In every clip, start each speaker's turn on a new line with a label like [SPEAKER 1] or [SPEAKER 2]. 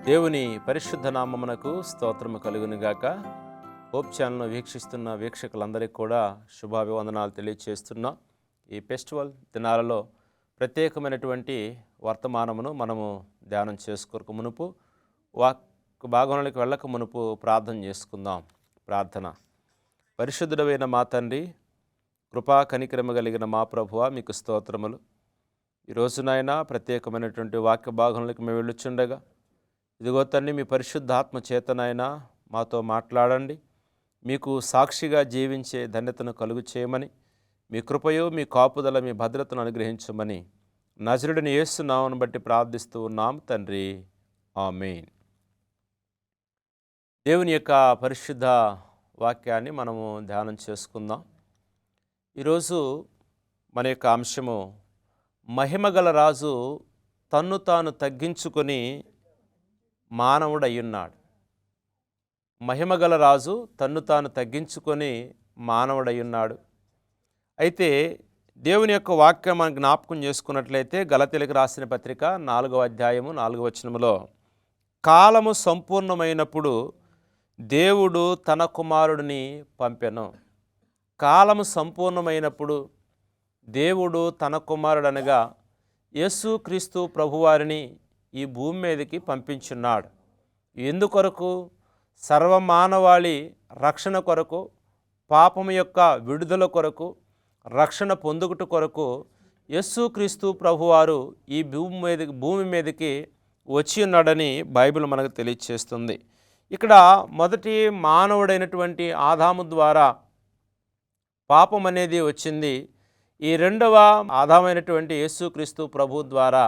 [SPEAKER 1] దేవుని పరిశుద్ధ నామమునకు స్తోత్రము కలుగునుగాక. హోప్ ఛానల్ను వీక్షిస్తున్న వీక్షకులందరికీ కూడా శుభాభివందనాలు తెలియజేస్తున్నాం. ఈ ఫెస్టివల్ దినాలలో ప్రత్యేకమైనటువంటి వర్తమానమును మనము ధ్యానం చేసుకోక మునుపు భాగంలోకి వెళ్ళక మునుపు ప్రార్థన చేసుకుందాం. ప్రార్థన. పరిశుద్ధుడైన మా తండ్రి, కృపా కనికరము కలిగిన మా ప్రభువా, మీకు స్తోత్రములు. ఈ రోజునైనా ప్రత్యేకమైనటువంటి వాక్య భాగంలోకి మేము వెళ్ళుచుండగా, ఇదిగో తండ్రి, మీ పరిశుద్ధాత్మ చేతనైనా మాతో మాట్లాడండి. మీకు సాక్షిగా జీవించే ధన్యతను కలుగు చేయమని, మీ కృపయో, మీ కాపుదల, మీ భద్రతను అనుగ్రహించమని నజరుడిని యేసు నామమును బట్టి ప్రార్థిస్తూ ఉన్నాం తండ్రి, ఆమేన్. దేవుని యొక్క పరిశుద్ధ వాక్యాన్ని మనము ధ్యానం చేసుకుందాం. ఈరోజు మన యొక్క అంశము, మహిమగల రాజు తన్ను తాను తగ్గించుకొని మానవుడయ్యున్నాడు. మహిమగల రాజు తన్ను తాను తగ్గించుకొని మానవుడయ్యున్నాడు. అయితే దేవుని యొక్క వాక్యం మనం జ్ఞాపకం చేసుకున్నట్లయితే గలతీయులకు రాసిన పత్రిక 4వ అధ్యాయము 4వ వచనములో, కాలము సంపూర్ణమైనప్పుడు దేవుడు తన కుమారుడిని పంపెను. కాలము సంపూర్ణమైనప్పుడు దేవుడు తన కుమారుడనగా యేసుక్రీస్తు ప్రభువారిని ఈ భూమి మీదకి పంపించున్నాడు. ఎందుకొరకు? సర్వమానవాళి రక్షణ కొరకు, పాపము యొక్క విడుదల కొరకు, రక్షణ పొందుకుట కొరకు యేసుక్రీస్తు ప్రభువారు ఈ భూమి మీదకి వచ్చి ఉన్నాడని బైబిల్ మనకు తెలియజేస్తుంది. ఇక్కడ మొదటి మానవుడైనటువంటి ఆదాము ద్వారా పాపం అనేది వచ్చింది. ఈ రెండవ ఆదామైనటువంటి యేసుక్రీస్తు ప్రభు ద్వారా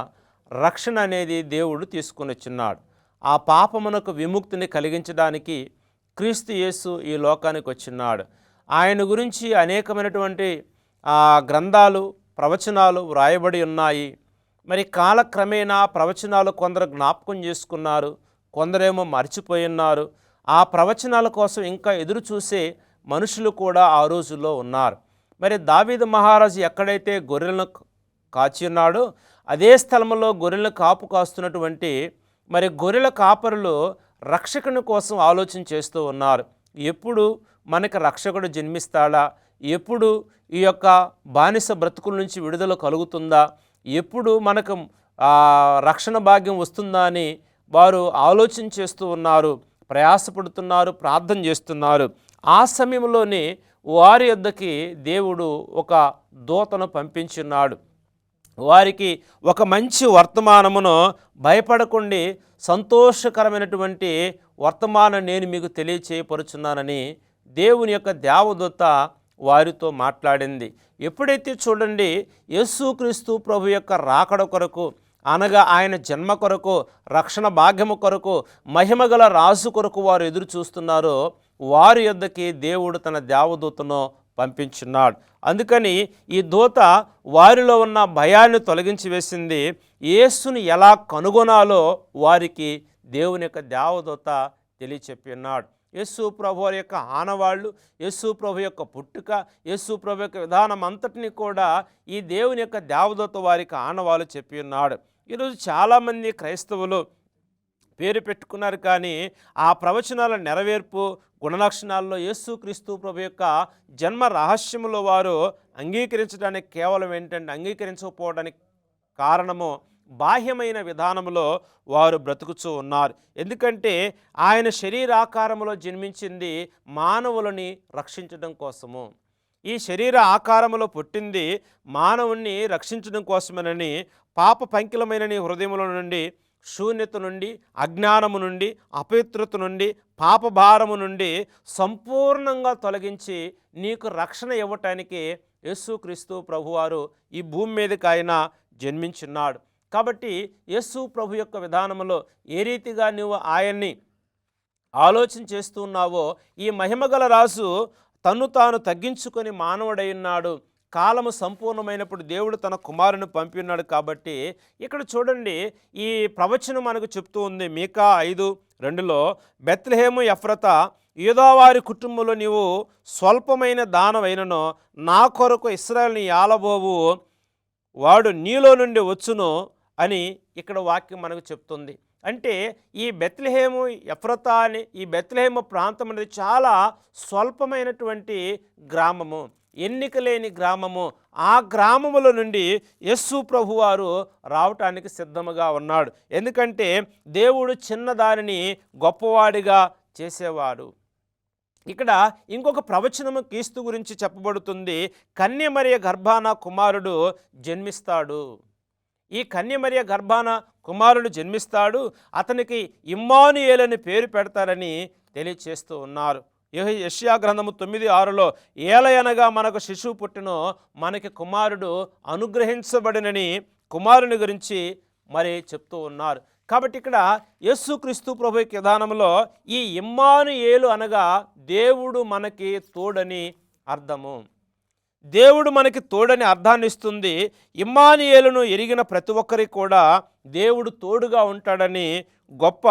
[SPEAKER 1] రక్షణ అనేది దేవుడు తీసుకొని వచ్చినాడు. ఆ పాపమునకు విముక్తిని కలిగించడానికి క్రీస్తు యేసు ఈ లోకానికి వచ్చినాడు. ఆయన గురించి అనేకమైనటువంటి గ్రంథాలు, ప్రవచనాలు వ్రాయబడి ఉన్నాయి. మరి కాలక్రమేణా ప్రవచనాలు కొందరు జ్ఞాపకం చేసుకున్నారు, కొందరేమో మర్చిపోయి ఉన్నారు. ఆ ప్రవచనాల కోసం ఇంకా ఎదురు చూసే మనుషులు కూడా ఆ రోజుల్లో ఉన్నారు. మరి దావీదు మహారాజు ఎక్కడైతే గొర్రెలను కాచి ఉన్నాడో అదే స్థలంలో గొర్రెలను కాపు కాస్తున్నటువంటి మరి గొర్రెల కాపరులు రక్షకుని కోసం ఆలోచన చేస్తూ ఉన్నారు. ఎప్పుడు మనకు రక్షకుడు జన్మిస్తాడా? ఎప్పుడు ఈ యొక్క బానిస బ్రతుకుల నుంచి విడుదల కలుగుతుందా? ఎప్పుడు మనకు రక్షణ భాగ్యం వస్తుందా అని వారు ఆలోచన చేస్తూ ఉన్నారు, ప్రయాసపడుతున్నారు, ప్రార్థన చేస్తున్నారు. ఆ సమయంలోనే వారి యొద్దకి దేవుడు ఒక దూతను పంపించున్నాడు. వారికి ఒక మంచి వర్తమానమును, భయపడకుండా సంతోషకరమైనటువంటి వర్తమానం నేను మీకు తెలియచేయపరుచున్నానని దేవుని యొక్క దేవదూత వారితో మాట్లాడింది. ఎప్పుడైతే చూడండి, యేసుక్రీస్తు ప్రభు యొక్క రాకడ కొరకు, అనగా ఆయన జన్మ కొరకు, రక్షణ భాగ్యము కొరకు, మహిమగల రాజు కొరకు వారు ఎదురు చూస్తున్నారో వారి యొద్దకి దేవుడు తన దేవదూతను పంపించున్నాడు. అందుకని ఈ దూత వారిలో ఉన్న భయాన్ని తొలగించి వేసింది. యేసుని ఎలా కనుగొనాలో వారికి దేవుని యొక్క దేవదూత తెలియచెప్పి ఉన్నాడు. యేసు ప్రభు వారి యొక్క ఆనవాళ్ళు, యేసు ప్రభు యొక్క పుట్టుక, యేసు ప్రభు యొక్క విధానం అంతటినీ కూడా ఈ దేవుని యొక్క దేవదూత వారికి ఆనవాళ్ళు చెప్పి ఉన్నాడు. ఈరోజు చాలామంది క్రైస్తవులు పేరు పెట్టుకున్నారు, కానీ ఆ ప్రవచనాల నెరవేర్పు గుణలక్షణాల్లో యేసుక్రీస్తు ప్రభు యొక్క జన్మ రహస్యములో వారు అంగీకరించడానికి కేవలం ఏంటంటే, అంగీకరించకపోవడానికి కారణము బాహ్యమైన విధానంలో వారు బ్రతుకుతూ ఉన్నారు. ఎందుకంటే ఆయన శరీరాకారములో జన్మించింది మానవులని రక్షించడం కోసము. ఈ శరీర ఆకారములో పుట్టింది మానవుణ్ణి రక్షించడం కోసమేనని పాప పంకిలమైన నీ హృదయముల నుండి, శూన్యత నుండి, అజ్ఞానము నుండి, అపవిత్రత నుండి, పాపభారము నుండి సంపూర్ణంగా తొలగించి నీకు రక్షణ ఇవ్వటానికి యేసుక్రీస్తు ప్రభువారు ఈ భూమి మీదకి ఆయన జన్మించున్నాడు. కాబట్టి యేసు ప్రభు యొక్క విధానంలో ఏ రీతిగా నువ్వు ఆయన్ని ఆలోచన చేస్తూ ఉన్నావో, ఈ మహిమగల రాజు తన్ను తాను తగ్గించుకొని మానవుడై ఉన్నాడు. కాలము సంపూర్ణమైనప్పుడు దేవుడు తన కుమారుని పంపినాడు. కాబట్టి ఇక్కడ చూడండి, ఈ ప్రవచనం మనకు చెప్తూ ఉంది. మీకా 5:2లో, బెత్లెహేము ఎఫ్రతా, యూదావారి కుటుంబంలో నీవు స్వల్పమైన దానమైనను నా కొరకు ఇశ్రాయేలుని యాలబోవు వాడు నీలో నుండి వచ్చును అని ఇక్కడ వాక్యం మనకు చెప్తుంది. అంటే ఈ బెత్లెహేము ఎఫ్రతా అని ఈ బెత్లెహేము ప్రాంతం అనేది చాలా స్వల్పమైనటువంటి గ్రామము, ఎన్నిక లేని గ్రామము. ఆ గ్రామముల నుండి యేసు ప్రభువారు రావటానికి సిద్ధముగా ఉన్నాడు. ఎందుకంటే దేవుడు చిన్నదానిని గొప్పవాడిగా చేసేవాడు. ఇక్కడ ఇంకొక ప్రవచనము క్రీస్తు గురించి చెప్పబడుతుంది. కన్యమరియ గర్భాన కుమారుడు జన్మిస్తాడు. ఈ కన్యమరియ గర్భాన కుమారుడు జన్మిస్తాడు, అతనికి ఇమ్మానుయేలు అని పేరు పెడతారని తెలియచేస్తూ ఉన్నారు. యెషయా గ్రంథము 9:6లో ఏలయనగా మనకు శిశువు పుట్టెను, మనకి కుమారుడు అనుగ్రహించబడినని కుమారుని గురించి మరి చెప్తూ ఉన్నారు. కాబట్టి ఇక్కడ యేసుక్రీస్తు ప్రభు యొక్క విధానంలో ఈ ఇమ్మానుయేలు అనగా దేవుడు మనకి తోడని అర్థము. దేవుడు మనకి తోడని అర్థాన్ని ఇస్తుంది. ఇమ్మానుయేలును ఎరిగిన ప్రతి ఒక్కరికి కూడా దేవుడు తోడుగా ఉంటాడని గొప్ప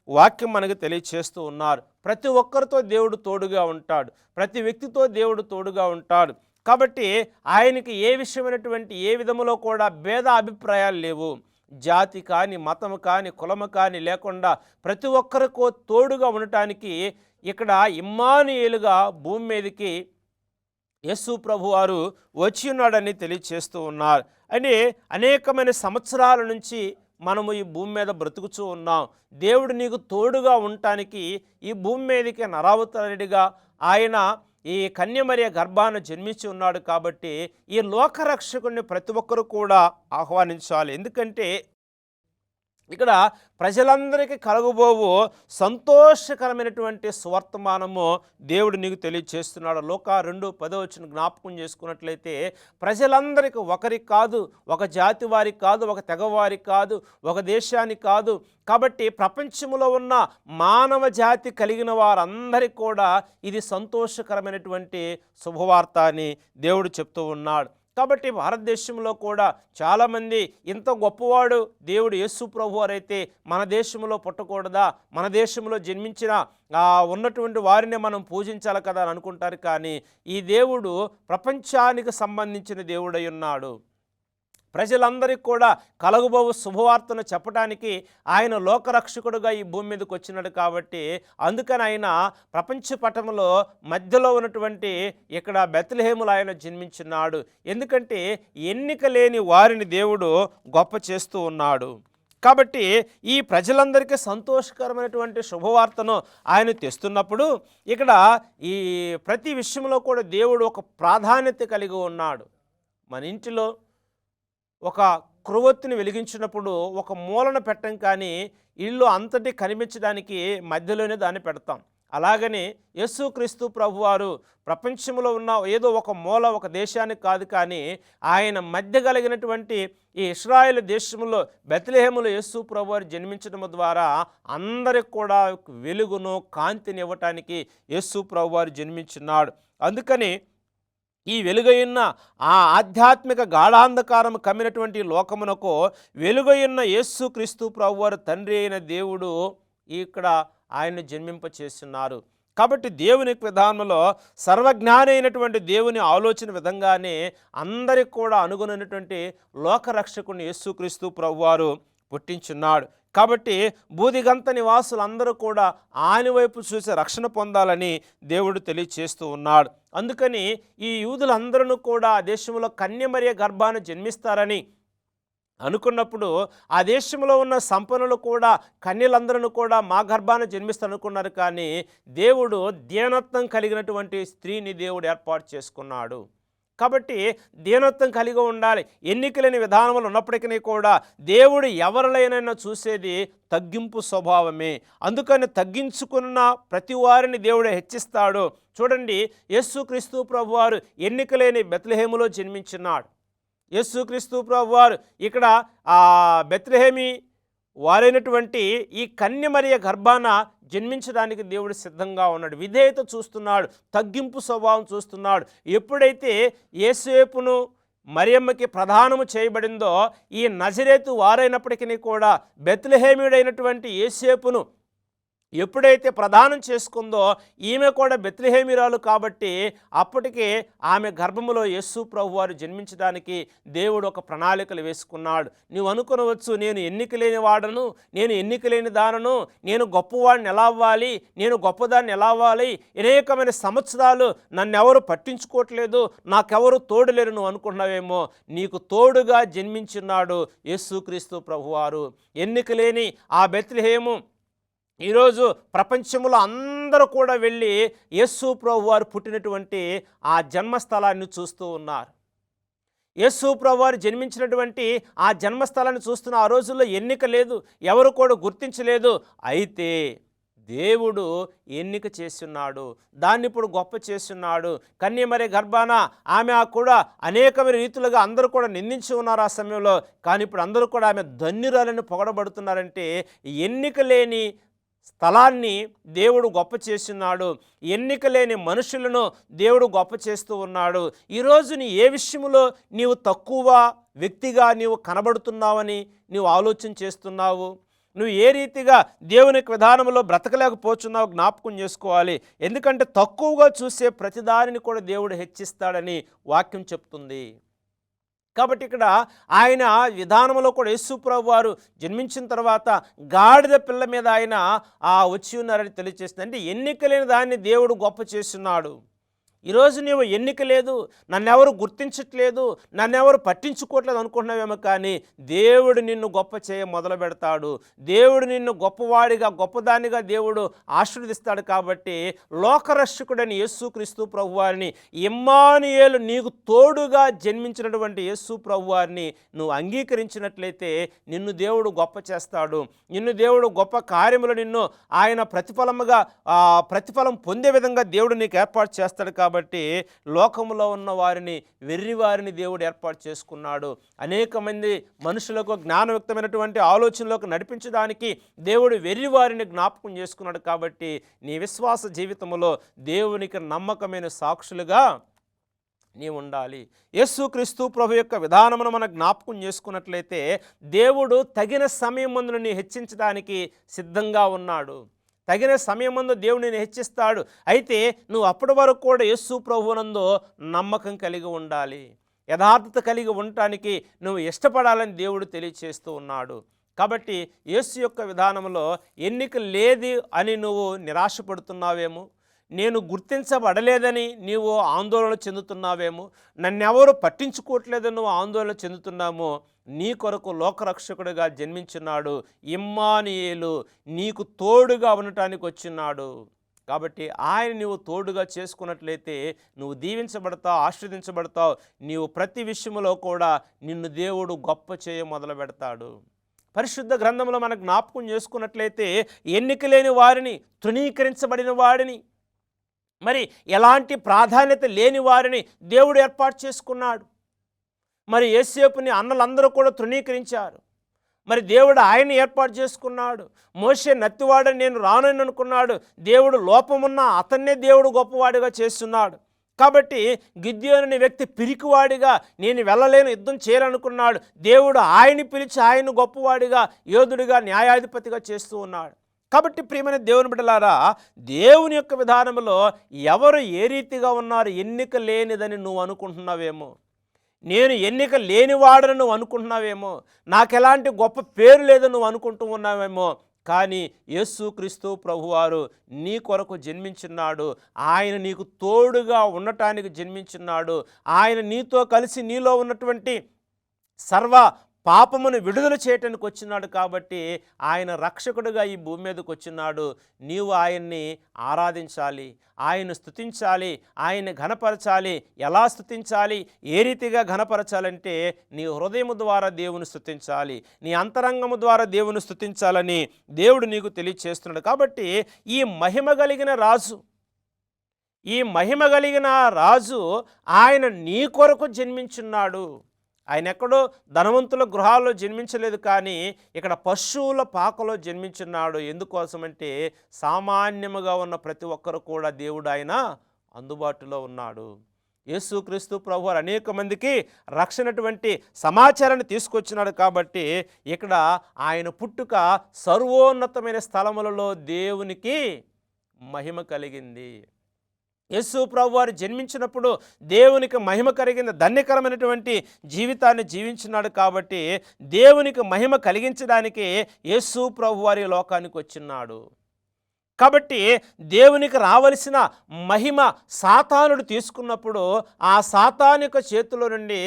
[SPEAKER 1] వాక్యం మనకు తెలియచేస్తూ ఉన్నారు. ప్రతి ఒక్కరితో దేవుడు తోడుగా ఉంటాడు, ప్రతి వ్యక్తితో దేవుడు తోడుగా ఉంటాడు. కాబట్టి ఆయనకి ఏ విషయమైనటువంటి ఏ విధములో కూడా భేద అభిప్రాయాలు లేవు. జాతి కానీ, మతము కానీ, కులము కానీ లేకుండా ప్రతి ఒక్కరికో తోడుగా ఉండటానికి ఇక్కడ ఇమ్మానుయేలుగా భూమి మీదకి యేసు ప్రభువారు వచ్చి ఉన్నాడని తెలియచేస్తూ ఉన్నారు. అంటే అనేకమైన సంవత్సరాల నుంచి మనము ఈ భూమి మీద బ్రతుకుతూ ఉన్నాం. దేవుడు నీకు తోడుగా ఉండటానికి ఈ భూమి మీదకి నరావతారుడిగా ఆయన ఈ కన్యమరియ గర్భాన జన్మించి ఉన్నాడు. కాబట్టి ఈ లోకరక్షకుడిని ప్రతి ఒక్కరు కూడా ఆహ్వానించాలి. ఎందుకంటే ఇక్కడ ప్రజలందరికీ కలుగబోవు సంతోషకరమైనటువంటి సువర్తమానము దేవుడు నీకు తెలియచేస్తున్నాడు. లూకా 2:10 జ్ఞాపకం చేసుకున్నట్లయితే ప్రజలందరికీ ఒకరికి కాదు, ఒక జాతి వారికి కాదు, ఒక తెగవారికి కాదు, ఒక దేశానికి కాదు. కాబట్టి ప్రపంచంలో ఉన్న మానవ జాతి కలిగిన వారందరికీ కూడా ఇది సంతోషకరమైనటువంటి శుభవార్త అని దేవుడు చెప్తూ ఉన్నాడు. కాబట్టి భారతదేశంలో కూడా చాలామంది ఇంత గొప్పవాడు దేవుడు యేసు ప్రభువారైతే మన దేశంలో పుట్టకూడదా, మన దేశంలో జన్మించిన ఉన్నటువంటి వారిని మనం పూజించాలి కదా అని అనుకుంటారు. కానీ ఈ దేవుడు ప్రపంచానికి సంబంధించిన దేవుడై ఉన్నాడు. ప్రజలందరికీ కూడా కలుగబోవు శుభవార్తను చెప్పడానికి ఆయన లోకరక్షకుడుగా ఈ భూమి మీదకి వచ్చినాడు. కాబట్టి అందుకని ఆయన ప్రపంచ పటంలో మధ్యలో ఉన్నటువంటి ఇక్కడ బెత్లెహేములో ఆయన జన్మించున్నాడు. ఎందుకంటే ఎన్నిక లేని వారిని దేవుడు గొప్ప చేస్తూ ఉన్నాడు. కాబట్టి ఈ ప్రజలందరికీ సంతోషకరమైనటువంటి శుభవార్తను ఆయన తెస్తున్నప్పుడు ఇక్కడ ఈ ప్రతి విషయంలో కూడా దేవుడు ఒక ప్రాధాన్యత కలిగి ఉన్నాడు. మన ఇంటిలో ఒక క్రొవ్వొత్తిని వెలిగించినప్పుడు ఒక మూలన పెట్టం, కానీ ఇల్లు అంతటి కనిపించడానికి మధ్యలోనే దాన్ని పెడతాం. అలాగని యేసుక్రీస్తు ప్రభువారు ప్రపంచంలో ఉన్న ఏదో ఒక మూల ఒక దేశానికి కాదు, కానీ ఆయన మధ్య కలిగినటువంటి ఈ ఇశ్రాయేలు దేశంలో బెత్లెహేములో యేసు ప్రభువారు జన్మించడం ద్వారా అందరికి కూడా వెలుగును కాంతిని ఇవ్వటానికి యేసు ప్రభువారు జన్మించున్నాడు. అందుకని ఈ వెలుగయున్న ఆ ఆధ్యాత్మిక గాఢాంధకారము కమ్మినటువంటి లోకమునకు వెలుగయున్న యేసుక్రీస్తు ప్రభువారు తండ్రి అయిన దేవుడు ఇక్కడ ఆయన్ని జన్మింపచేస్తున్నారు. కాబట్టి దేవుని విధానంలో సర్వజ్ఞాని అయినటువంటి దేవుని ఆలోచన విధంగానే అందరికి కూడా అనుగుణమైనటువంటి లోకరక్షకుని యేసుక్రీస్తు ప్రభువారు పుట్టించున్నాడు. కాబట్టి బూదిగంత నివాసులందరూ కూడా ఆయన వైపు చూసి రక్షణ పొందాలని దేవుడు తెలియచేస్తూ ఉన్నాడు. అందుకని ఈ యూదులందరూ కూడా ఆ దేశంలో కన్యమరియ గర్భాన జన్మిస్తారని అనుకున్నప్పుడు ఆ దేశంలో ఉన్న సంపన్నులు కూడా కన్యలందరూ కూడా మా గర్భాన జన్మిస్తారనుకున్నారు. కానీ దేవుడు దీనత్వం కలిగినటువంటి స్త్రీని దేవుడు ఏర్పాటు చేసుకున్నాడు. కాబట్టి దీనత్వం కలిగి ఉండాలి. ఎన్నికలేని విధానములు ఉన్నప్పటికీ కూడా దేవుడు ఎవరినైనా చూసేది తగ్గింపు స్వభావమే. అందుకని తగ్గించుకున్న ప్రతి వారిని దేవుడు హెచ్చిస్తాడు. చూడండి, యేసుక్రీస్తు ప్రభువారు ఎన్నికలేని బెత్లెహేములో జన్మించున్నాడు. యేసుక్రీస్తు ప్రభువారు ఇక్కడ బెత్లెహేమి వారైనటువంటి ఈ కన్యమరియ గర్భాన జన్మించడానికి దేవుడు సిద్ధంగా ఉన్నాడు. విధేయత చూస్తున్నాడు, తగ్గింపు స్వభావం చూస్తున్నాడు. ఎప్పుడైతే యేసేపును మరియమ్మకి ప్రదానము చేయబడిందో ఈ నజరేతు వారైనప్పటికీ కూడా బెత్లెహేమీయుడైనటువంటి యేసేపును ఎప్పుడైతే ప్రదానం చేసుకుందో ఈమె కూడా బెత్లెహేమిరాలు కాబట్టి అప్పటికే ఆమె గర్భములో యేసు ప్రభువారు జన్మించడానికి దేవుడు ఒక ప్రణాళికలు వేసుకున్నాడు. నువ్వు అనుకొనవచ్చు, నేను ఎన్నిక లేని వాడను, నేను ఎన్నిక లేని దానను, నేను గొప్పవాడిని ఎలా అవ్వాలి, నేను గొప్పదాన్ని ఎలా అవ్వాలి, అనేకమైన సంవత్సరాలు నన్నెవరు పట్టించుకోవట్లేదు, నాకెవరు తోడు లేరు నువ్వు అనుకున్నావేమో. నీకు తోడుగా జన్మించున్నాడు యేసుక్రీస్తు ప్రభువారు. ఎన్నిక లేని ఆ బెత్లెహేము ఈరోజు ప్రపంచంలో అందరూ కూడా వెళ్ళి యేసు ప్రభువారు పుట్టినటువంటి ఆ జన్మస్థలాన్ని చూస్తూ ఉన్నారు. యేసు ప్రభువారు జన్మించినటువంటి ఆ జన్మస్థలాన్ని చూస్తున్న ఆ రోజుల్లో ఎన్నిక లేదు, ఎవరు కూడా గుర్తించలేదు. అయితే దేవుడు ఎన్నిక చేస్తున్నాడు, దాన్ని ఇప్పుడు గొప్ప చేస్తున్నాడు. కన్యమరి గర్భాన ఆమె కూడా అనేకమైన రీతులుగా అందరూ కూడా నిందించి ఉన్నారు ఆ సమయంలో. కానీ ఇప్పుడు అందరూ కూడా ఆమె ధన్యురాలని పొగడబడుతున్నారంటే ఎన్నిక లేని స్థలాన్ని దేవుడు గొప్ప చేస్తున్నాడు, ఎన్నిక లేని మనుషులను దేవుడు గొప్ప చేస్తూ ఉన్నాడు. ఈరోజు నీ ఏ విషయంలో నీవు తక్కువ వ్యక్తిగా నీవు కనబడుతున్నావని నీవు ఆలోచన చేస్తున్నావు, నువ్వు ఏ రీతిగా దేవుని విధానంలో బ్రతకలేకపోతున్నావు జ్ఞాపకం చేసుకోవాలి. ఎందుకంటే తక్కువగా చూసే ప్రతిదానిని కూడా దేవుడు హెచ్చిస్తాడని వాక్యం చెప్తుంది. కాబట్టి ఇక్కడ ఆయన విధానంలో కూడా యేసు ప్రభువారు జన్మించిన తర్వాత గాడిద పిల్ల మీద ఆయన వచ్చి ఉన్నారని తెలియజేస్తుంది. అంటే ఎన్నిక లేని దాన్ని దేవుడు గొప్ప చేస్తున్నాడు. ఈరోజు నీవు ఎన్నిక లేదు, నన్నెవరు గుర్తించట్లేదు, నన్నెవరు పట్టించుకోవట్లేదు అనుకుంటున్నావేమో. కానీ దేవుడు నిన్ను గొప్ప చేయ మొదలు పెడతాడు. దేవుడు నిన్ను గొప్పవాడిగా గొప్పదానిగా దేవుడు ఆశీర్వదిస్తాడు. కాబట్టి లోకరక్షకుడని యేసుక్రీస్తు ప్రభువారిని, ఇమ్మానుయేలు నీకు తోడుగా జన్మించినటువంటి యేసు ప్రభువారిని నువ్వు అంగీకరించినట్లయితే నిన్ను దేవుడు గొప్ప చేస్తాడు. నిన్ను దేవుడు గొప్ప కార్యములు నిన్ను ఆయన ప్రతిఫలం పొందే విధంగా దేవుడు నీకు ఏర్పాటు చేస్తాడు. కాబట్టి లోకంలో ఉన్న వారిని వెర్రివారిని దేవుడు ఏర్పాటు చేసుకున్నాడు. అనేక మంది మనుషులకు జ్ఞానయుక్తమైనటువంటి ఆలోచనలోకి నడిపించడానికి దేవుడు వెర్రివారిని జ్ఞాపకం చేసుకున్నాడు. కాబట్టి నీ విశ్వాస జీవితంలో దేవునికి నమ్మకమైన సాక్షులుగా నీవు ఉండాలి. యేసుక్రీస్తు ప్రభు యొక్క విధానమును మనం జ్ఞాపకం చేసుకున్నట్లయితే దేవుడు తగిన సమయం ముందు నీ హెచ్చించడానికి సిద్ధంగా ఉన్నాడు. తగిన సమయం ముందు దేవుడు నేను హెచ్చిస్తాడు. అయితే నువ్వు అప్పటి వరకు కూడా యేసు ప్రభువునందు నమ్మకం కలిగి ఉండాలి, యథార్థత కలిగి ఉండటానికి నువ్వు ఇష్టపడాలని దేవుడు తెలియచేస్తూ ఉన్నాడు. కాబట్టి యేసు యొక్క విధానంలో ఎన్నిక లేదు అని నువ్వు నిరాశపడుతున్నావేమో, నేను గుర్తించబడలేదని నీవు ఆందోళన చెందుతున్నావేమో, నన్నెవరు పట్టించుకోవట్లేదని నువ్వు ఆందోళన చెందుతున్నామో, నీ కొరకు లోకరక్షకుడిగా జన్మించున్నాడు ఇమ్మానుయేలు, నీకు తోడుగా ఉండటానికి వచ్చినాడు. కాబట్టి ఆయన నీవు తోడుగా చేసుకున్నట్లయితే నువ్వు దీవించబడతావు, ఆశీర్వదించబడతావు. నీవు ప్రతి విషయంలో కూడా నిన్ను దేవుడు గొప్ప చేయ మొదలు పెడతాడు. పరిశుద్ధ గ్రంథంలో మనకు జ్ఞాపకం చేసుకున్నట్లయితే ఎన్నిక లేని వారిని, తృణీకరించబడిన వారిని, మరి ఎలాంటి ప్రాధాన్యత లేని వారిని దేవుడు ఏర్పాటు చేసుకున్నాడు. మరి యేసేపుని అన్నలందరూ కూడా తృణీకరించారు. మరి దేవుడు ఆయన్ని ఏర్పాటు చేసుకున్నాడు. మోషే నత్తివాడని నేను రానని అనుకున్నాడు. దేవుడు లోపమున్న అతన్నే దేవుడు గొప్పవాడిగా చేస్తున్నాడు. కాబట్టి గిద్యోను వ్యక్తి పిరికివాడిగా, నేను వెళ్ళలేను, యుద్ధం చేయాలనుకున్నాడు. దేవుడు ఆయన్ని పిలిచి ఆయన్ని గొప్పవాడిగా, యోధుడిగా, న్యాయాధిపతిగా చేస్తూ ఉన్నాడు. కాబట్టి ప్రియమైన దేవుని బిడ్డలారా, దేవుని యొక్క విధానంలో ఎవరు ఏ రీతిగా ఉన్నారు ఎన్నిక లేనిదని నువ్వు అనుకుంటున్నావేమో, నేను ఎన్నిక లేనివాడని నువ్వు అనుకుంటున్నావేమో, నాకు ఎలాంటి గొప్ప పేరు లేదని నువ్వు అనుకుంటూ ఉన్నావేమో. కానీ యేసుక్రీస్తు ప్రభువారు నీ కొరకు జన్మించున్నాడు. ఆయన నీకు తోడుగా ఉండటానికి జన్మించున్నాడు. ఆయన నీతో కలిసి నీలో ఉన్నటువంటి సర్వ పాపమును విడుదల చేయటానికి వచ్చినాడు. కాబట్టి ఆయన రక్షకుడిగా ఈ భూమి మీదకి వచ్చినాడు. నీవు ఆయన్ని ఆరాధించాలి, ఆయన స్తుతించాలి, ఆయన్ని ఘనపరచాలి. ఎలా స్తుతించాలి, ఏ రీతిగా ఘనపరచాలంటే నీ హృదయము ద్వారా దేవుని స్తుతించాలి, నీ అంతరంగము ద్వారా దేవుని స్తుతించాలని దేవుడు నీకు తెలియచేస్తున్నాడు. కాబట్టి ఈ మహిమ కలిగిన రాజు ఆయన నీ కొరకు జన్మించున్నాడు. ఆయన ఎక్కడో ధనవంతుల గృహాల్లో జన్మించలేదు, కానీ ఇక్కడ పశువుల పాకలో జన్మించున్నాడు. ఎందుకోసమంటే సామాన్యముగా ఉన్న ప్రతి ఒక్కరు కూడా దేవుడు ఆయన అందుబాటులో ఉన్నాడు. యేసుక్రీస్తు ప్రభువారు అనేక మందికి రక్షణటువంటి సమాచారాన్ని తీసుకొచ్చినాడు. కాబట్టి ఇక్కడ ఆయన పుట్టుక సర్వోన్నతమైన స్థలములలో దేవునికి మహిమ కలిగింది. యేసు ప్రభువారు జన్మించినప్పుడు దేవునికి మహిమ కలిగిన ధన్యకరమైనటువంటి జీవితాన్ని జీవించినాడు. కాబట్టి దేవునికి మహిమ కలిగించడానికి యేసు ప్రభువారి లోకానికి వచ్చినాడు. కాబట్టి దేవునికి రావలసిన మహిమ సాతానుడు తీసుకున్నప్పుడు ఆ సాతాను యొక్క చేతిలో నుండి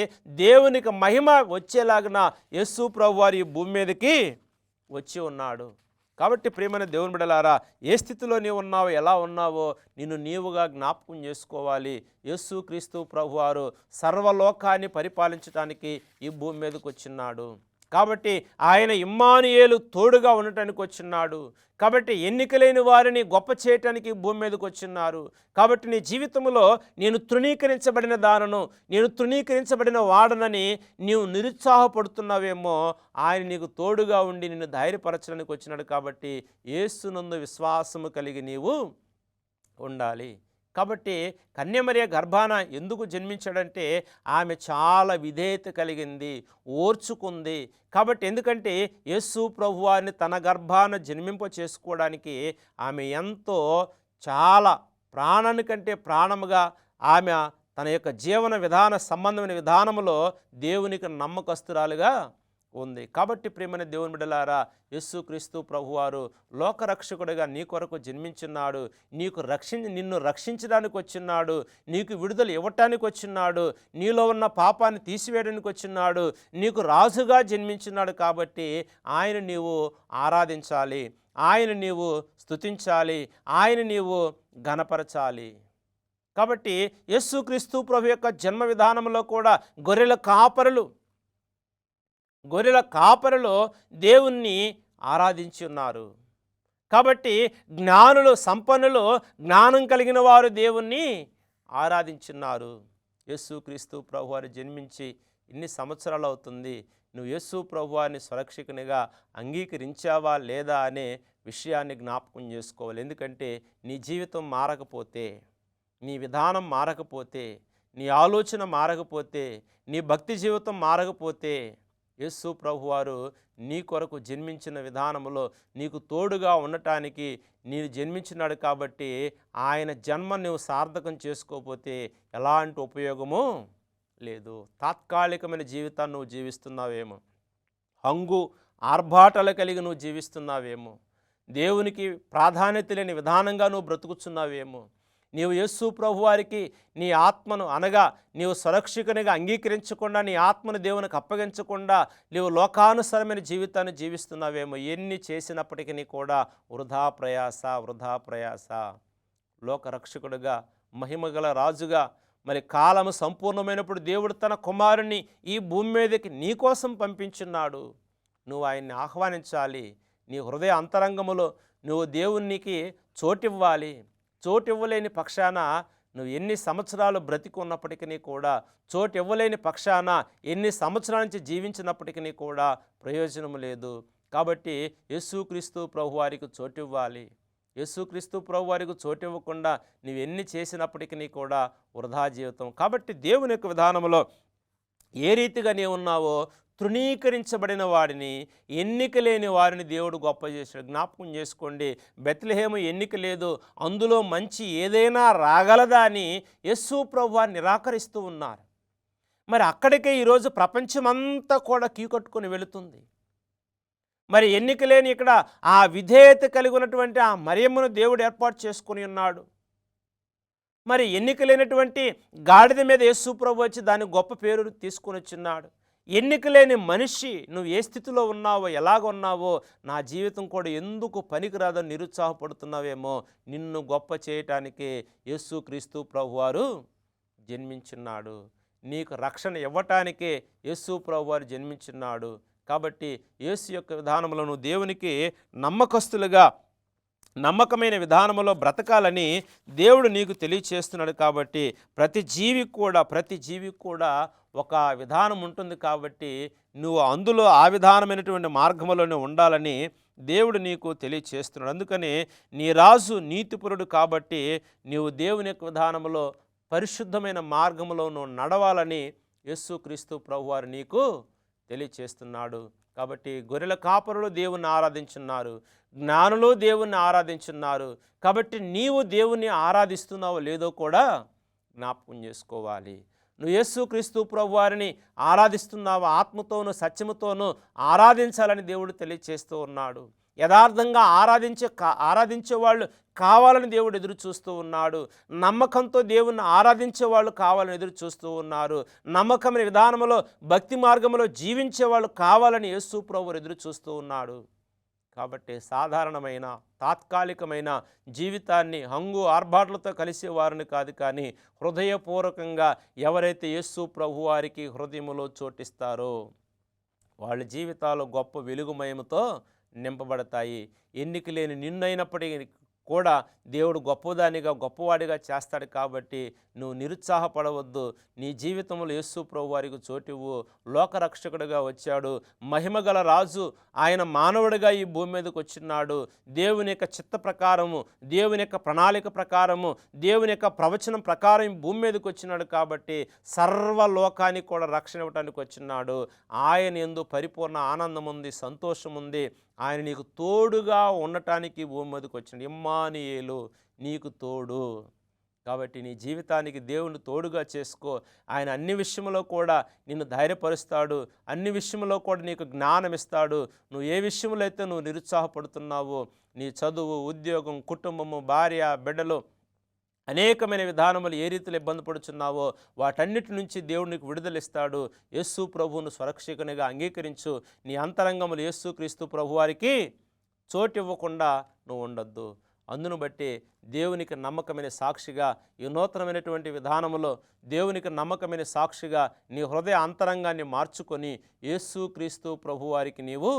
[SPEAKER 1] దేవునికి మహిమ వచ్చేలాగిన యేసు ప్రభువారు ఈ భూమి మీదకి వచ్చి ఉన్నాడు. కాబట్టి ప్రియమైన దేవుని బిడ్డలారా, ఏ స్థితిలో నీవు ఉన్నావో, ఎలా ఉన్నావో నిన్ను నీవుగా జ్ఞాపకం చేసుకోవాలి. యేసుక్రీస్తు ప్రభువారు సర్వలోకాన్ని పరిపాలించడానికి ఈ భూమి మీదకి వచ్చినాడు. కాబట్టి ఆయన ఇమ్మానుయేలు తోడుగా ఉండటానికి వచ్చినాడు. కాబట్టి ఎన్నికలేని వారిని గొప్ప చేయటానికి భూమి మీదకి వచ్చిన్నారు. కాబట్టి నీ జీవితంలో నేను తృణీకరించబడిన దానను, నేను తృణీకరించబడిన వాడనని నీవు నిరుత్సాహపడుతున్నావేమో, ఆయన నీకు తోడుగా ఉండి నిన్ను ధైర్యపరచడానికి వచ్చినాడు. కాబట్టి యేసునందు విశ్వాసము కలిగి నీవు ఉండాలి. కాబట్టి కన్యమరియ గర్భాన ఎందుకు జన్మించాడంటే ఆమె చాలా విధేయత కలిగింది, ఓర్చుకుంది. కాబట్టి ఎందుకంటే యేసు ప్రభువారిని తన గర్భాన జన్మింప చేసుకోవడానికి ఆమె ఎంతో చాలా ప్రాణానికంటే ప్రాణముగా ఆమె తన యొక్క జీవన విధాన సంబంధమైన విధానంలో దేవునికి నమ్మకస్తురాలుగా ఉంది. కాబట్టి ప్రియమైన దేవుని బిడ్డలారా, యేసుక్రీస్తు ప్రభువారు లోకరక్షకుడిగా నీ కొరకు జన్మించున్నాడు. నిన్ను రక్షించడానికి వచ్చిన్నాడు. నీకు విడుదల ఇవ్వటానికి వచ్చిన్నాడు. నీలో ఉన్న పాపాన్ని తీసివేయడానికి వచ్చిన్నాడు. నీకు రాజుగా జన్మించున్నాడు. కాబట్టి ఆయన నీవు ఆరాధించాలి, ఆయన నీవు స్తుతించాలి, ఆయన నీవు ఘనపరచాలి. కాబట్టి యేసుక్రీస్తు ప్రభు యొక్క జన్మ విధానంలో కూడా గొర్రెల కాపరులు దేవుణ్ణి ఆరాధించి ఉన్నారు. కాబట్టి జ్ఞానులు, సంపన్నులు, జ్ఞానం కలిగిన వారు దేవుణ్ణి ఆరాధించున్నారు. యేసుక్రీస్తు ప్రభువారు జన్మించి ఇన్ని సంవత్సరాలు అవుతుంది. నువ్వు యేసు ప్రభువారిని సురక్షకునిగా అంగీకరించావా లేదా అనే విషయాన్ని జ్ఞాపకం చేసుకోవాలి. ఎందుకంటే నీ జీవితం మారకపోతే, నీ విధానం మారకపోతే, నీ ఆలోచన మారకపోతే, నీ భక్తి జీవితం మారకపోతే, యేసు ప్రభువారు నీ కొరకు జన్మించిన విధానంలో నీకు తోడుగా ఉండటానికి నేను జన్మించినాడు. కాబట్టి ఆయన జన్మ నువ్వు సార్థకం చేసుకోకపోతే ఎలాంటి ఉపయోగము లేదు. తాత్కాలికమైన జీవితాన్ని నువ్వు జీవిస్తున్నావేమో, హంగు ఆర్భాటాలు కలిగి నువ్వు జీవిస్తున్నావేమో, దేవునికి ప్రాధాన్యత లేని విధానంగా నువ్వు బ్రతుకుతున్నావేమో, నీవు యేసు ప్రభువారికి నీ ఆత్మను అనగా నీవు సురక్షకునిగా అంగీకరించకుండా, నీ ఆత్మను దేవునికి అప్పగించకుండా నీవు లోకానుసరమైన జీవితాన్ని జీవిస్తున్నావేమో. ఎన్ని చేసినప్పటికీ కూడా వృధా ప్రయాస. లోకరక్షకుడుగా, మహిమగల రాజుగా, మరి కాలము సంపూర్ణమైనప్పుడు దేవుడు తన కుమారుని ఈ భూమి మీదకి నీ కోసం పంపించున్నాడు. నువ్వు ఆయన్ని ఆహ్వానించాలి. నీ హృదయ అంతరంగములో నువ్వు దేవునికి చోటివ్వాలి. చోటు ఇవ్వలేని పక్షాన నువ్వు ఎన్ని సంవత్సరాలు బ్రతికి ఉన్నప్పటికీ కూడా, చోటు ఇవ్వలేని పక్షాన ఎన్ని సంవత్సరాల నుంచి జీవించినప్పటికీ కూడా ప్రయోజనం లేదు. కాబట్టి యేసుక్రీస్తు ప్రభువారికి చోటు ఇవ్వాలి. యేసుక్రీస్తు ప్రభువారికి చోటు ఇవ్వకుండా నువ్వు ఎన్ని చేసినప్పటికీ కూడా వృధా జీవితం. కాబట్టి దేవుని యొక్క విధానంలో ఏ రీతిగా నీవు ఉన్నావో, తృణీకరించబడిన వాడిని, ఎన్నిక లేని వారిని దేవుడు గొప్ప చేశాడు. జ్ఞాపకం చేసుకోండి, బెత్లెహేము ఎన్నిక లేదు, అందులో మంచి ఏదైనా రాగలదా అని యేసు ప్రభువారు నిరాకరిస్తూ ఉన్నారు. మరి అక్కడికే ఈరోజు ప్రపంచమంతా కూడా కీకట్టుకొని వెళుతుంది. మరి ఎన్నిక లేని ఇక్కడ ఆ విధేయత కలిగి ఉన్నటువంటి ఆ మరియమ్మను దేవుడు ఏర్పాటు చేసుకొని ఉన్నాడు. మరి ఎన్నిక లేనటువంటి గాడిద మీద యేసు ప్రభు వచ్చి దాని గొప్ప పేరు తీసుకొని వచ్చిన్నాడు. ఎన్నిక లేని మనిషి నువ్వు ఏ స్థితిలో ఉన్నావో, ఎలాగ ఉన్నావో, నా జీవితం కూడా ఎందుకు పనికిరాదని నిరుత్సాహపడుతున్నావేమో, నిన్ను గొప్ప చేయటానికి యేసుక్రీస్తు ప్రభువారు జన్మించున్నాడు. నీకు రక్షణ ఇవ్వటానికే యేసు ప్రభువారు జన్మించున్నాడు. కాబట్టి యేసు యొక్క విధానంలో నువ్వు దేవునికి నమ్మకమైన విధానంలో బ్రతకాలని దేవుడు నీకు తెలియచేస్తున్నాడు. కాబట్టి ప్రతి జీవికి కూడా ఒక విధానం ఉంటుంది. కాబట్టి నువ్వు అందులో ఆ విధానమైనటువంటి మార్గంలోనే ఉండాలని దేవుడు నీకు తెలియచేస్తున్నాడు. అందుకని నీ రాజు నీతిపరుడు కాబట్టి నీవు దేవుని యొక్క విధానంలో పరిశుద్ధమైన మార్గంలో నువ్వు నడవాలని యేసుక్రీస్తు ప్రభువారు నీకు తెలియచేస్తున్నాడు. కాబట్టి గొర్రెల కాపరులు దేవుణ్ణి ఆరాధించున్నారు, జ్ఞానులు దేవుణ్ణి ఆరాధించున్నారు. కాబట్టి నీవు దేవుణ్ణి ఆరాధిస్తున్నావో లేదో కూడా జ్ఞాపకం చేసుకోవాలి. నువ్వు యేసుక్రీస్తు ప్రభువారిని ఆరాధిస్తున్నావు, ఆత్మతోనూ సత్యముతోనూ ఆరాధించాలని దేవుడు తెలియచేస్తూ ఉన్నాడు. యథార్థంగా ఆరాధించే వాళ్ళు కావాలని దేవుడు ఎదురు చూస్తూ ఉన్నాడు. నమ్మకంతో దేవుణ్ణి ఆరాధించే వాళ్ళు కావాలని ఎదురు చూస్తూ ఉన్నారు. నమ్మకమైన విధానంలో భక్తి మార్గంలో జీవించే వాళ్ళు కావాలని యేసు ప్రభువు ఎదురు చూస్తూ ఉన్నాడు. కాబట్టి సాధారణమైన తాత్కాలికమైన జీవితాన్ని హంగు ఆర్భాట్లతో కలిసే వారిని కాదు, కానీ హృదయపూర్వకంగా ఎవరైతే యేసు ప్రభు వారికి హృదయములో చోటిస్తారో వాళ్ళ జీవితాలు గొప్ప వెలుగుమయముతో నింపబడతాయి. ఎన్నిక లేని నిన్నైనప్పటికీ కూడా దేవుడు గొప్పవాడిగా చేస్తాడు. కాబట్టి నువ్వు నిరుత్సాహపడవద్దు. నీ జీవితంలో యేసు ప్రభు వారికి చోటివ్వు. లోకరక్షకుడిగా వచ్చాడు, మహిమగల రాజు. ఆయన మానవుడిగా ఈ భూమి మీదకి వచ్చినాడు. దేవుని యొక్క చిత్త ప్రకారము, దేవుని యొక్క ప్రణాళిక ప్రకారము, దేవుని యొక్క ప్రవచనం ప్రకారం ఈ భూమి మీదకి వచ్చినాడు. కాబట్టి సర్వలోకానికి కూడా రక్షణ ఇవ్వటానికి వచ్చినాడు. ఆయన యందు పరిపూర్ణ ఆనందం ఉంది, సంతోషం ఉంది. ఆయన నీకు తోడుగా ఉండటానికి భూమి మీదకి వచ్చినాడు. ఇమ్మానుయేలు, నీకు తోడు. కాబట్టి నీ జీవితానికి దేవుని తోడుగా చేసుకో. ఆయన అన్ని విషయంలో కూడా నిన్ను ధైర్యపరుస్తాడు, అన్ని విషయంలో కూడా నీకు జ్ఞానం ఇస్తాడు. నువ్వు ఏ విషయంలో అయితే నువ్వు నిరుత్సాహపడుతున్నావో, నీ చదువు, ఉద్యోగం, కుటుంబము, భార్య, బిడ్డలు, అనేకమైన విధానములు ఏ రీతిలో ఇబ్బంది పడుచున్నావో వాటన్నిటి నుంచి దేవుడు నీకు విడుదలిస్తాడు. యేసు ప్రభువును స్వరక్షకునిగా అంగీకరించు. నీ అంతరంగములు యేసుక్రీస్తు ప్రభువారికి చోటు ఇవ్వకుండా నువ్వు ఉండొద్దు. అందును బట్టి దేవునికి నమ్మకమైన సాక్షిగా, ఈ నూతనమైనటువంటి విధానములో దేవునికి నమ్మకమైన సాక్షిగా నీ హృదయ అంతరంగాన్ని మార్చుకొని యేసుక్రీస్తు ప్రభువారికి నీవు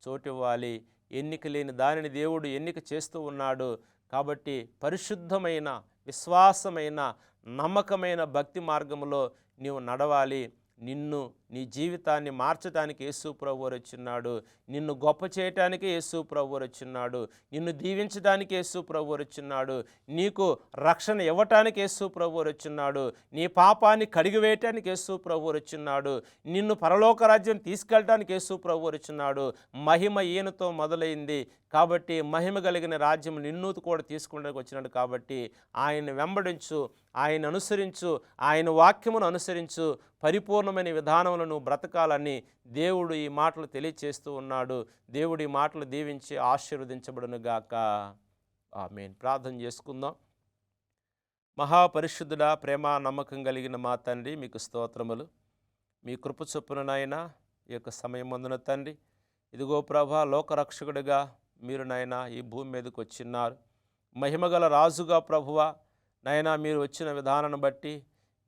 [SPEAKER 1] చోటివ్వాలి. ఎన్నిక లేని దానిని దేవుడు ఎన్నిక చేస్తూ ఉన్నాడు. కాబట్టి పరిశుద్ధమైన, విశ్వాసమైన, నమ్మకమైన భక్తి మార్గంలో నీవు నడవాలి. నిన్ను, నీ జీవితాన్ని మార్చడానికి యేసు ప్రభువు వచ్చినాడు. నిన్ను గొప్ప చేయటానికి యేసు ప్రభువు వచ్చినాడు. నిన్ను దీవించడానికి యేసు ప్రభువు వచ్చినాడు. నీకు రక్షణ ఇవ్వటానికి యేసు ప్రభువు వచ్చినాడు. నీ పాపాన్ని కడిగివేయటానికి యేసు ప్రభువు వచ్చినాడు. నిన్ను పరలోక రాజ్యం తీసుకెళ్ళటానికి యేసు ప్రభువు వచ్చినాడు. మహిమ ఈయనతో మొదలైంది. కాబట్టి మహిమ కలిగిన రాజ్యం నిన్ను కూడా తీసుకుంటానికి వచ్చినాడు. కాబట్టి ఆయన వెంబడించు, ఆయన అనుసరించు, ఆయన వాక్యమును అనుసరించు. పరిపూర్ణమైన విధానములను నువ్వు బ్రతకాలని దేవుడు ఈ మాటలు తెలియచేస్తూ ఉన్నాడు. దేవుడు ఈ మాటలు దీవించి ఆశీర్వదించబడునుగాక. ఆమేన్. ప్రార్థన చేసుకుందాం. మహాపరిశుద్ధుడా, ప్రేమ నమ్మకం కలిగిన మా తండ్రి, మీకు స్తోత్రములు. మీ కృప చొప్పున నాయనా ఈ యొక్క సమయం అందున తండ్రి, ఇదిగో ప్రభా, లోకరక్షకుడిగా మీరు నాయనా ఈ భూమి మీదకి వచ్చిన్నారు. మహిమగల రాజుగా ప్రభువా నాయనా మీరు వచ్చిన విధానాన్ని బట్టి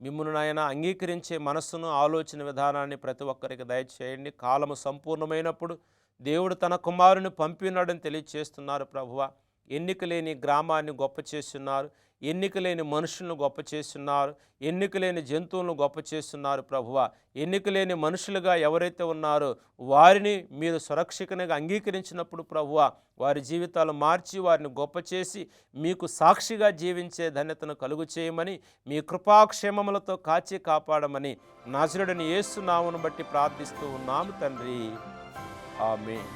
[SPEAKER 1] మిమ్మును నాయనా అంగీకరించే మనస్సును, ఆలోచన విధానాన్ని ప్రతి ఒక్కరికి దయచేయండి. కాలము సంపూర్ణమైనప్పుడు దేవుడు తన కుమారుని పంపినాడని తెలియచేస్తున్నారు ప్రభువా. ఎన్నిక లేని గ్రామాన్ని గొప్ప చేస్తున్నారు, ఎన్నిక లేని మనుషులను గొప్ప చేస్తున్నారు, ఎన్నిక లేని జంతువులను గొప్ప చేస్తున్నారు ప్రభువా. ఎన్నిక లేని మనుషులుగా ఎవరైతే ఉన్నారో వారిని మీరు సురక్షితంగా అంగీకరించినప్పుడు ప్రభువా, వారి జీవితాలు మార్చి వారిని గొప్ప చేసి మీకు సాక్షిగా జీవించే ధన్యతను కలుగు చేయమని, మీ కృపాక్షేమములతో కాచి కాపాడమని నజరేయుడైన యేసు నామమును బట్టి ప్రార్థిస్తూ ఉన్నాము తండ్రి. ఆమేన్.